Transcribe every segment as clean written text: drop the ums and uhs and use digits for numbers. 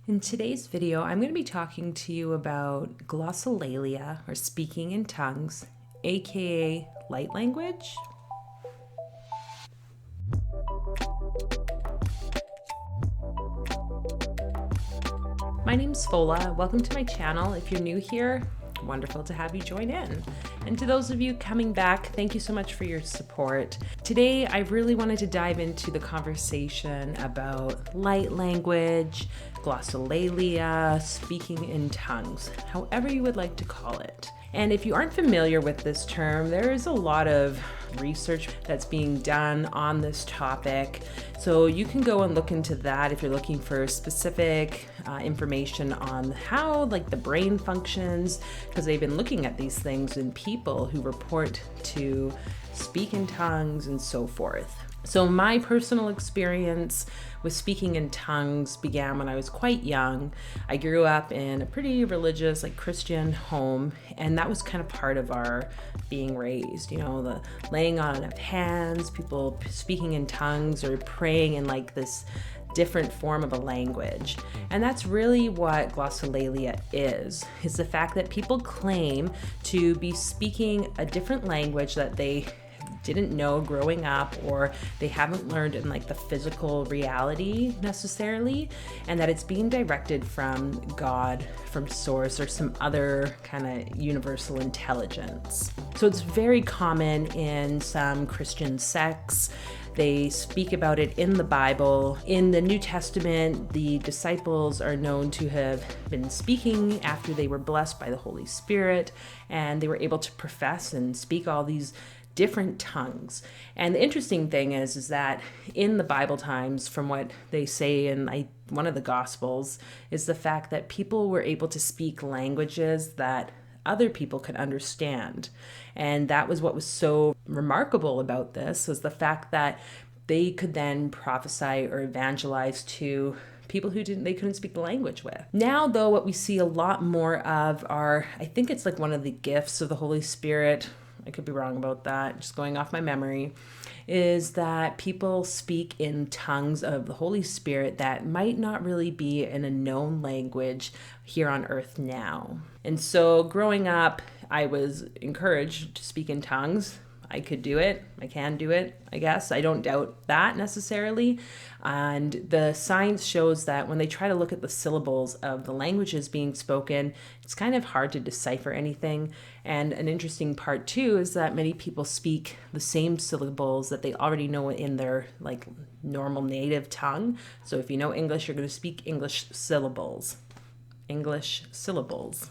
In today's video, I'm going to be talking to you about glossolalia, or speaking in tongues, aka light language. My name's Fola. Welcome to my channel. If you're new here, wonderful to have you join in. And to those of you coming back, thank you so much for your support. Today, I really wanted to dive into the conversation about light language, glossolalia, speaking in tongues, however you would like to call it. And if you aren't familiar with this term, there is a lot of research that's being done on this topic. So you can go and look into that if you're looking for specific information on how the brain functions, because they've been looking at these things in people who report to speak in tongues and so forth. So my personal experience with speaking in tongues began when I was quite young. I grew up in a pretty religious, Christian home, and that was kind of part of our being raised, the laying on of hands, people speaking in tongues or praying in this different form of a language. And that's really what glossolalia is the fact that people claim to be speaking a different language that they didn't know growing up, or they haven't learned in the physical reality necessarily, and that it's being directed from God, from source, or some other kind of universal intelligence. So it's very common in some Christian sects. They speak about it in the Bible. In the New Testament, the disciples are known to have been speaking after they were blessed by the Holy Spirit, and they were able to profess and speak all these different tongues. And the interesting thing is that in the Bible times, from what they say in one of the Gospels, is the fact that people were able to speak languages that other people could understand. And that was what was so remarkable about this, was the fact that they could then prophesy or evangelize to people who they couldn't speak the language with. Now, though, what we see a lot more of are, I think it's one of the gifts of the Holy Spirit, I could be wrong about that, just going off my memory, is that people speak in tongues of the Holy Spirit that might not really be in a known language here on earth now. And so growing up, I was encouraged to speak in tongues. I could do it. I can do it, I guess. I don't doubt that necessarily. And the science shows that when they try to look at the syllables of the languages being spoken, it's kind of hard to decipher anything. And an interesting part too is that many people speak the same syllables that they already know in their normal native tongue. So if you know English, you're going to speak English syllables. English syllables.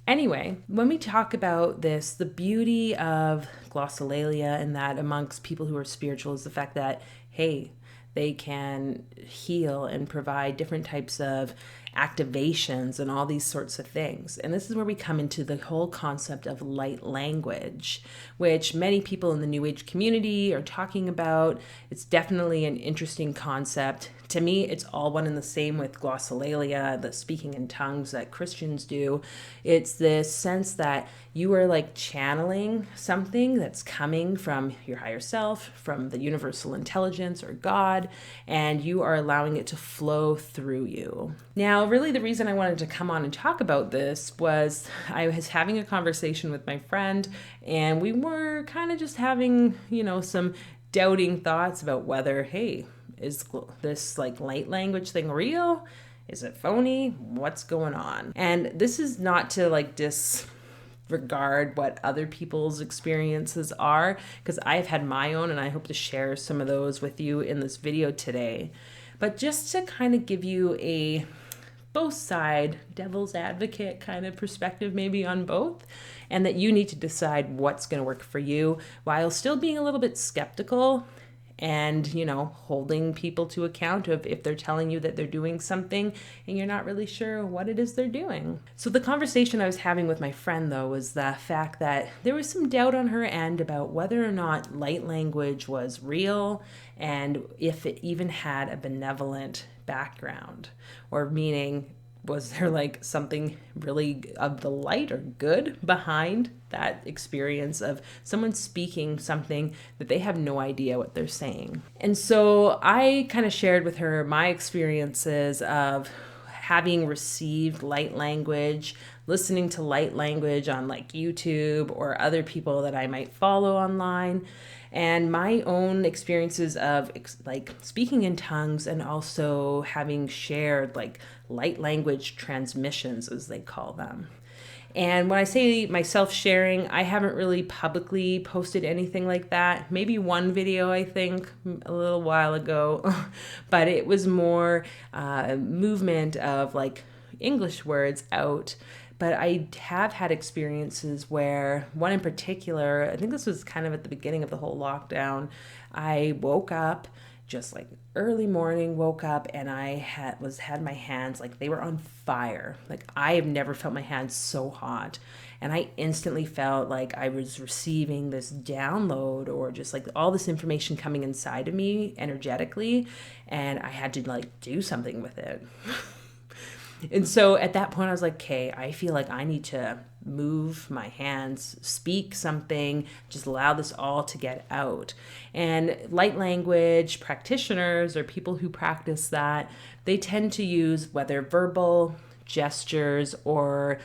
Anyway, when we talk about this, the beauty of glossolalia and that amongst people who are spiritual is the fact that, hey, they can heal and provide different types of activations and all these sorts of things. And this is where we come into the whole concept of light language, which many people in the New Age community are talking about. It's definitely an interesting concept. To me, it's all one and the same with glossolalia, the speaking in tongues that Christians do. It's this sense that you are channeling something that's coming from your higher self, from the universal intelligence or God, and you are allowing it to flow through you. Now, really the reason I wanted to come on and talk about this was I was having a conversation with my friend, and we were kind of just having, some doubting thoughts about whether, hey, is this light language thing real? Is it phony? What's going on? And this is not to disregard what other people's experiences are, because I've had my own, and I hope to share some of those with you in this video today. But just to kind of give you a both side, devil's advocate kind of perspective maybe on both, and that you need to decide what's going to work for you while still being a little bit skeptical and, holding people to account of if they're telling you that they're doing something and you're not really sure what it is they're doing. So the conversation I was having with my friend, though, was the fact that there was some doubt on her end about whether or not light language was real and if it even had a benevolent background, or meaning was there like something really of the light or good behind that experience of someone speaking something that they have no idea what they're saying? And so I kind of shared with her my experiences of having received light language, listening to light language on like YouTube or other people that I might follow online, and my own experiences of like speaking in tongues, and also having shared like light language transmissions, as they call them. And when I say myself sharing, I haven't really publicly posted anything like that. Maybe one video, I think, a little while ago, but it was more movement of like English words out. But I have had experiences where, one in particular, I think this was kind of at the beginning of the whole lockdown, I woke up just like early morning, woke up, and I had my hands like they were on fire. Like I have never felt my hands so hot. And I instantly felt like I was receiving this download, or just like all this information coming inside of me energetically, and I had to like do something with it. And so at that point I was like, okay, I feel like I need to move my hands, speak something, just allow this all to get out. And light language practitioners, or people who practice that, they tend to use whether verbal gestures or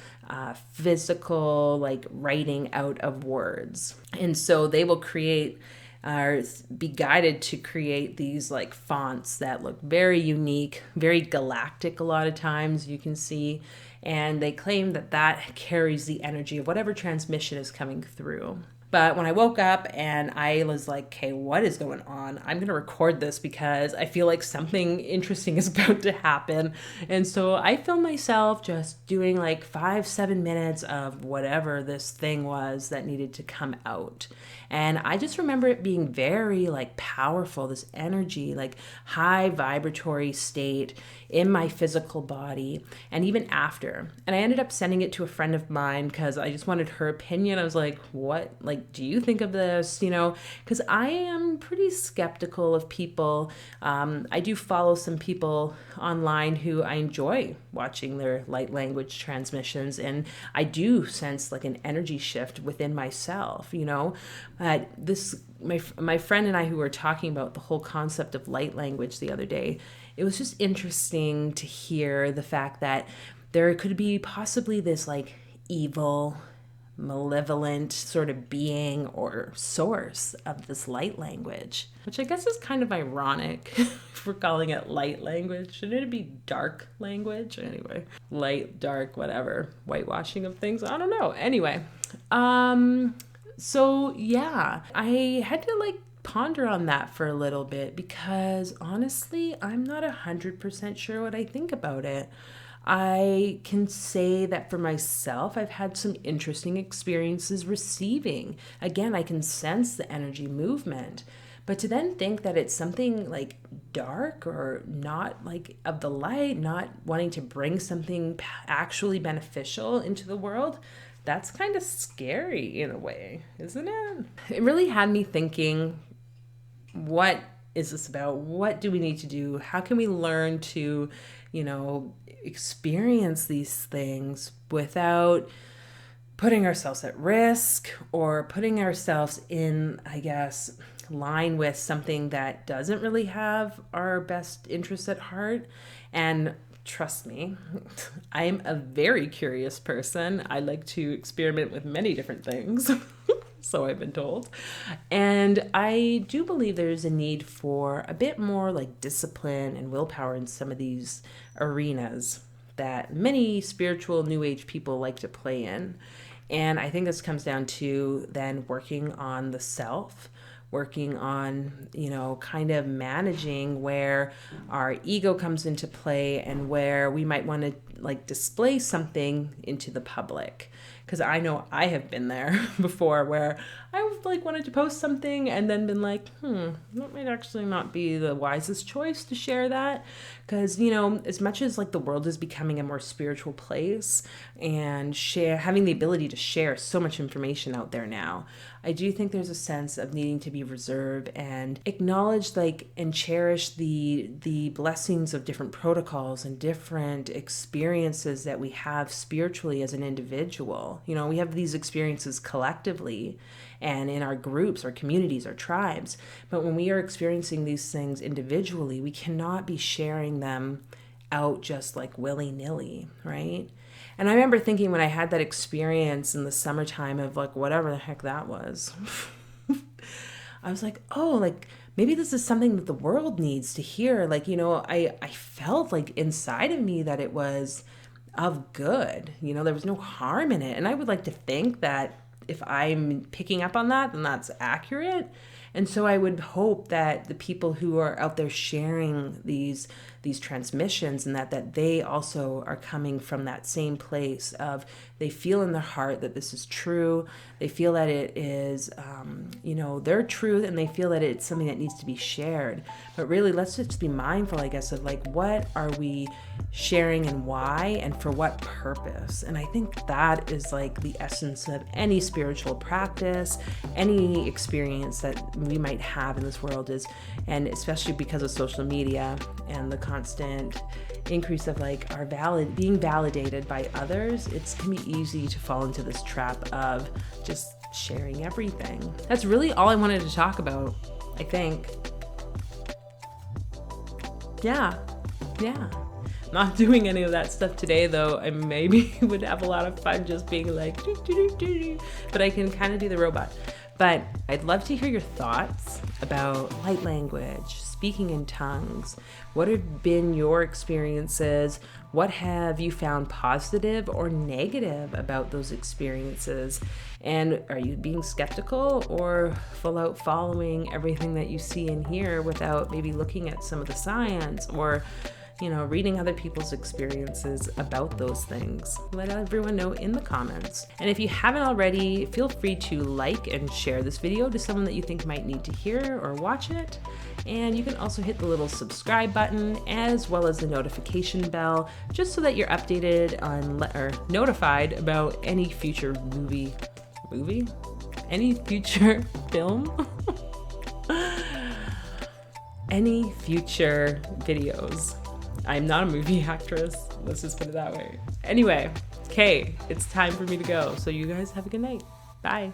physical, like writing out of words. And so they will create or be guided to create these like fonts that look very unique, very galactic a lot of times, you can see. And they claim that that carries the energy of whatever transmission is coming through. But when I woke up and I was like, okay, what is going on? I'm going to record this because I feel like something interesting is about to happen. And so I filmed myself just doing like 5-7 minutes of whatever this thing was that needed to come out. And I just remember it being very like powerful, this energy, like high vibratory state in my physical body, and even after. And I ended up sending it to a friend of mine because I just wanted her opinion. I was like, what, like, do you think of this? You know, because I am pretty skeptical of people. I do follow some people online who I enjoy watching their light language transmissions, and I do sense like an energy shift within myself, you know. My friend and I, who were talking about the whole concept of light language the other day, it was just interesting to hear the fact that there could be possibly this like evil, malevolent sort of being or source of this light language, which I guess is kind of ironic if we're calling it light language. Shouldn't it be dark language? Anyway, light, dark, whatever, whitewashing of things. I don't know. Anyway, so yeah, I had to like ponder on that for a little bit, because honestly, I'm not 100% sure what I think about it. I can say that for myself, I've had some interesting experiences receiving. Again, I can sense the energy movement. But to then think that it's something like dark or not like of the light, not wanting to bring something actually beneficial into the world, that's kind of scary in a way, isn't it? It really had me thinking, what is this about? What do we need to do? How can we learn to, you know, experience these things without putting ourselves at risk or putting ourselves in, I guess, line with something that doesn't really have our best interests at heart? And trust me, I am a very curious person. I like to experiment with many different things. So I've been told. And I do believe there's a need for a bit more like discipline and willpower in some of these arenas that many spiritual new age people like to play in. And I think this comes down to then working on the self, working on, you know, kind of managing where our ego comes into play and where we might want to like display something into the public. because I know I have been there before, where I like wanted to post something and then been like, that might actually not be the wisest choice to share that, because, you know, as much as like the world is becoming a more spiritual place and having the ability to share so much information out there now, I do think there's a sense of needing to be reserved and acknowledge like and cherish the blessings of different protocols and different experiences that we have spiritually as an individual. You know, we have these experiences collectively and in our groups, our communities, our tribes. But when we are experiencing these things individually, we cannot be sharing them out just like willy-nilly, right? And I remember thinking when I had that experience in the summertime of like whatever the heck that was, I was like, oh, like maybe this is something that the world needs to hear. Like, you know, I felt like inside of me that it was of good, you know, there was no harm in it. And I would like to think that if I'm picking up on that, then that's accurate. And so I would hope that the people who are out there sharing these transmissions and that they also are coming from that same place of they feel in their heart that this is true. They feel that it is, you know, their truth, and they feel that it's something that needs to be shared. But really, let's just be mindful, I guess, of like, what are we sharing and why and for what purpose? And I think that is like the essence of any spiritual practice, any experience that we might have in this world is, and especially because of social media and the constant increase of like our being validated by others, it can be easy to fall into this trap of just sharing everything. That's really all I wanted to talk about, I think. Yeah. Not doing any of that stuff today, though. I maybe would have a lot of fun just being like, but I can kind of do the robot. But I'd love to hear your thoughts about light language, speaking in tongues. What have been your experiences? What have you found positive or negative about those experiences? And are you being skeptical or full out following everything that you see and hear without maybe looking at some of the science or, you know, reading other people's experiences about those things? Let everyone know in the comments. And if you haven't already, feel free to like and share this video to someone that you think might need to hear or watch it. And you can also hit the little subscribe button as well as the notification bell, just so that you're updated on or notified about any future any future film, any future videos. I'm not a movie actress. Let's just put it that way. Anyway, okay, it's time for me to go. So you guys have a good night. Bye.